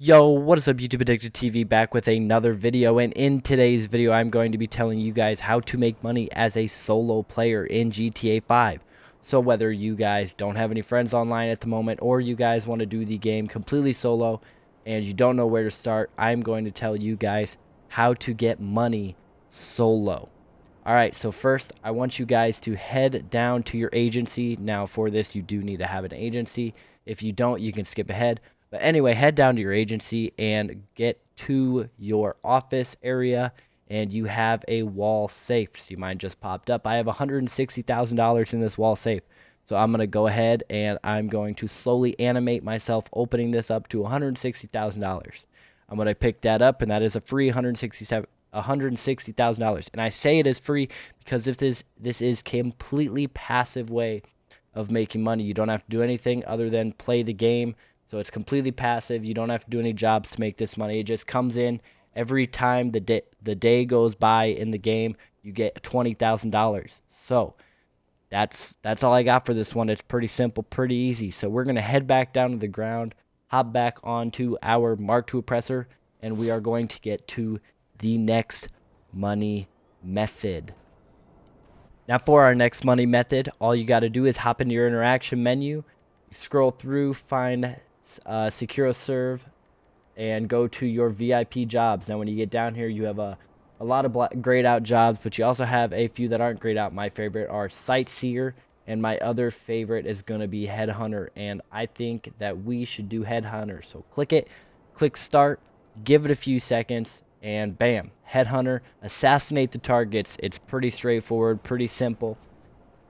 Yo, what is up YouTube Addicted TV, back with another video, and in today's video I'm going to be telling you guys how to make money as a solo player in GTA 5. So whether you guys don't have any friends online at the moment or you guys want to do the game completely solo and you don't know where to start, I'm going to tell you guys how to get money solo. Alright, so first I want you guys to head down to your agency. Now for this you do need to have an agency. If you don't, you can skip ahead. But anyway, head down to your agency and get to your office area, and you have a wall safe. See, mine just popped up. I have $160,000 in this wall safe. So I'm going to go ahead and I'm going to slowly animate myself opening this up to $160,000. I'm going to pick that up, and that is a free $160,000. And I say it is free because if this is completely passive way of making money. You don't have to do anything other than play the game. So it's completely passive. You don't have to do any jobs to make this money. It just comes in every time the day goes by in the game. You get $20,000. So that's all I got for this one. It's pretty simple, pretty easy. So we're gonna head back down to the ground, hop back onto our Mark II oppressor, and we are going to get to the next money method. Now for our next money method, all you got to do is hop into your interaction menu, scroll through, find Secure Serve, and go to your VIP jobs. Now when you get down here, you have a lot of grayed out jobs, but you also have a few that aren't grayed out. My favorite are Sightseer, and my other favorite is going to be Headhunter, and I think that we should do Headhunter. So click it, click start, give it a few seconds, and bam, Headhunter, assassinate the targets. It's pretty straightforward, pretty simple.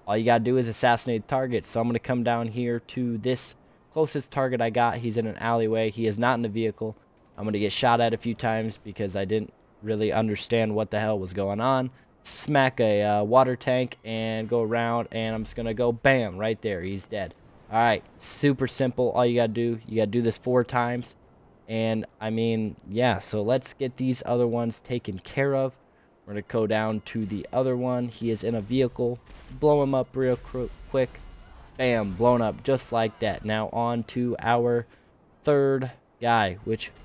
All you gotta do is assassinate the targets. So I'm gonna come down here to this closest target I got. He's in an alleyway. He is not in a vehicle. I'm gonna get shot at a few times because I didn't really understand what the hell was going on. Smack a water tank and go around, and I'm just gonna go bam right there. He's dead. All right, super simple. All you gotta do this 4 times. And I mean, yeah, so let's get these other ones taken care of. We're going to go down to the other one. He is in a vehicle. Blow him up real quick. Bam, blown up just like that. Now on to our third guy,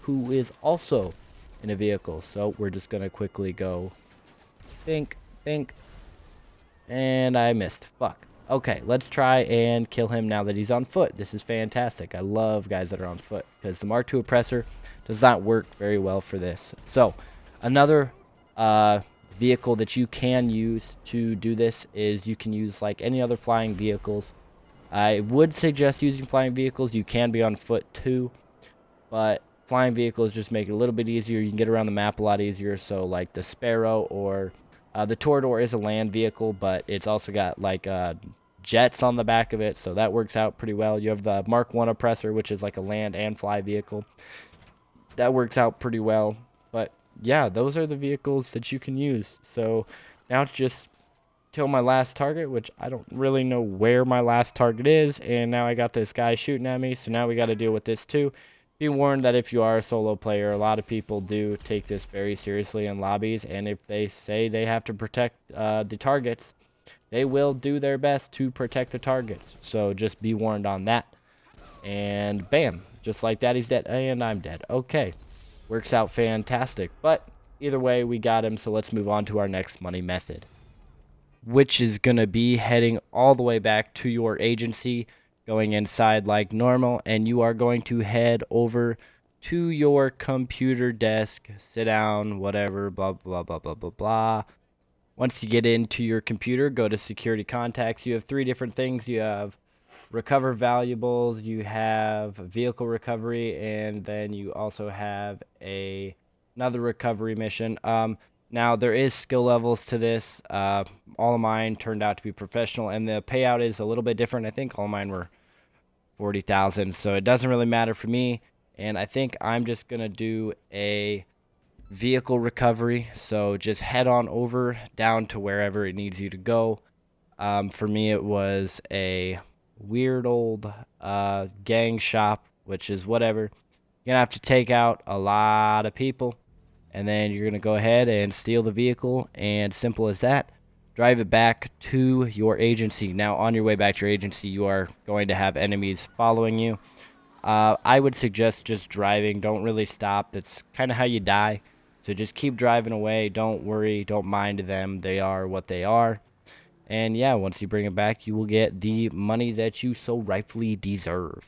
who is also in a vehicle. So we're just going to quickly go think, and I missed. Fuck. Okay, let's try and kill him now that he's on foot. This is fantastic. I love guys that are on foot because the Mark II oppressor does not work very well for this. So, another vehicle that you can use to do this is you can use like any other flying vehicles. I would suggest using flying vehicles. You can be on foot too, but flying vehicles just make it a little bit easier. You can get around the map a lot easier. So, like the Sparrow or the Torador is a land vehicle, but it's also got like jets on the back of it, so that works out pretty well. You have the Mark I oppressor, which is like a land and fly vehicle. That works out pretty well. But yeah, those are the vehicles that you can use. So now it's just kill my last target, which I don't really know where my last target is, and now I got this guy shooting at me, so now we got to deal with this too. Be warned that if you are a solo player, a lot of people do take this very seriously in lobbies, and if they say they have to protect the targets, they will do their best to protect the targets. So just be warned on that. And bam, just like that, he's dead, and I'm dead. Okay, works out fantastic. But either way, we got him, so let's move on to our next money method, which is going to be heading all the way back to your agency, going inside like normal, and you are going to head over to your computer desk, sit down, whatever, blah, blah, blah, blah, blah, blah. Once you get into your computer, go to security contacts. You have 3 different things. You have recover valuables, you have vehicle recovery, and then you also have another recovery mission. Now there is skill levels to this. All of mine turned out to be professional, and the payout is a little bit different. I think all of mine were 40,000, so it doesn't really matter for me. And I think I'm just gonna do a vehicle recovery. So just head on over down to wherever it needs you to go. For me, it was a weird old gang shop, which is whatever. You're gonna have to take out a lot of people, and then you're gonna go ahead and steal the vehicle, and simple as that. Drive it back to your agency. Now on your way back to your agency, you are going to have enemies following you. I would suggest just driving. Don't really stop. That's kind of how you die. So just keep driving away. Don't worry. Don't mind them. They are what they are. And yeah, once you bring it back, you will get the money that you so rightfully deserve.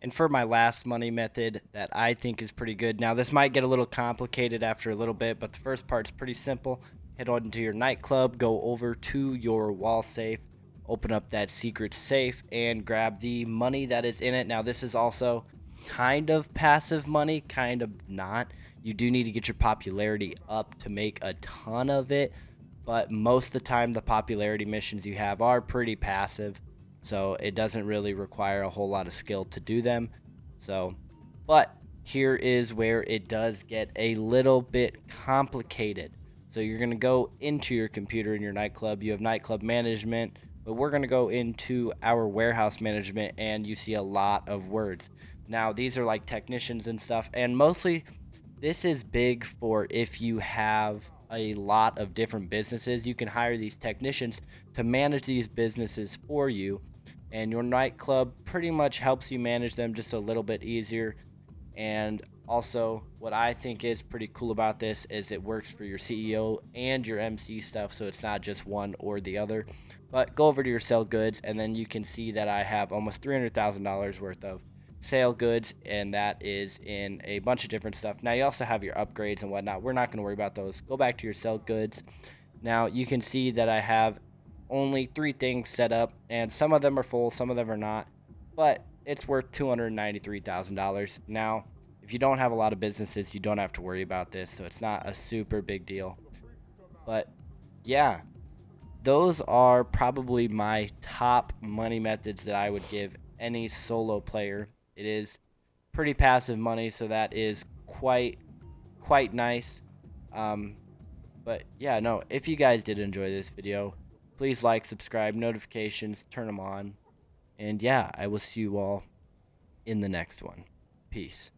And for my last money method that I think is pretty good. Now, this might get a little complicated after a little bit, but the first part's pretty simple. Head on to your nightclub, go over to your wall safe, open up that secret safe, and grab the money that is in it. Now, this is also kind of passive money, kind of not. You do need to get your popularity up to make a ton of it, but most of the time, the popularity missions you have are pretty passive. So it doesn't really require a whole lot of skill to do them. So, but here is where it does get a little bit complicated. So you're going to go into your computer in your nightclub. You have nightclub management, but we're going to go into our warehouse management, and you see a lot of words. Now, these are like technicians and stuff, and mostly this is big for if you have a lot of different businesses. You can hire these technicians to manage these businesses for you, and your nightclub pretty much helps you manage them just a little bit easier. And also, what I think is pretty cool about this is it works for your CEO and your MC stuff, so it's not just one or the other. But go over to your sell goods, and then you can see that I have almost $300,000 worth of sale goods, and that is in a bunch of different stuff. Now, you also have your upgrades and whatnot. We're not going to worry about those. Go back to your sell goods. Now, you can see that I have only 3 things set up, and some of them are full, some of them are not, but it's worth $293,000. Now, if you don't have a lot of businesses, you don't have to worry about this, so it's not a super big deal. But yeah, those are probably my top money methods that I would give any solo player. It is pretty passive money, so that is quite nice. Um, but yeah, no, if you guys did enjoy this video, please like, subscribe, notifications, turn them on. And yeah, I will see you all in the next one. Peace.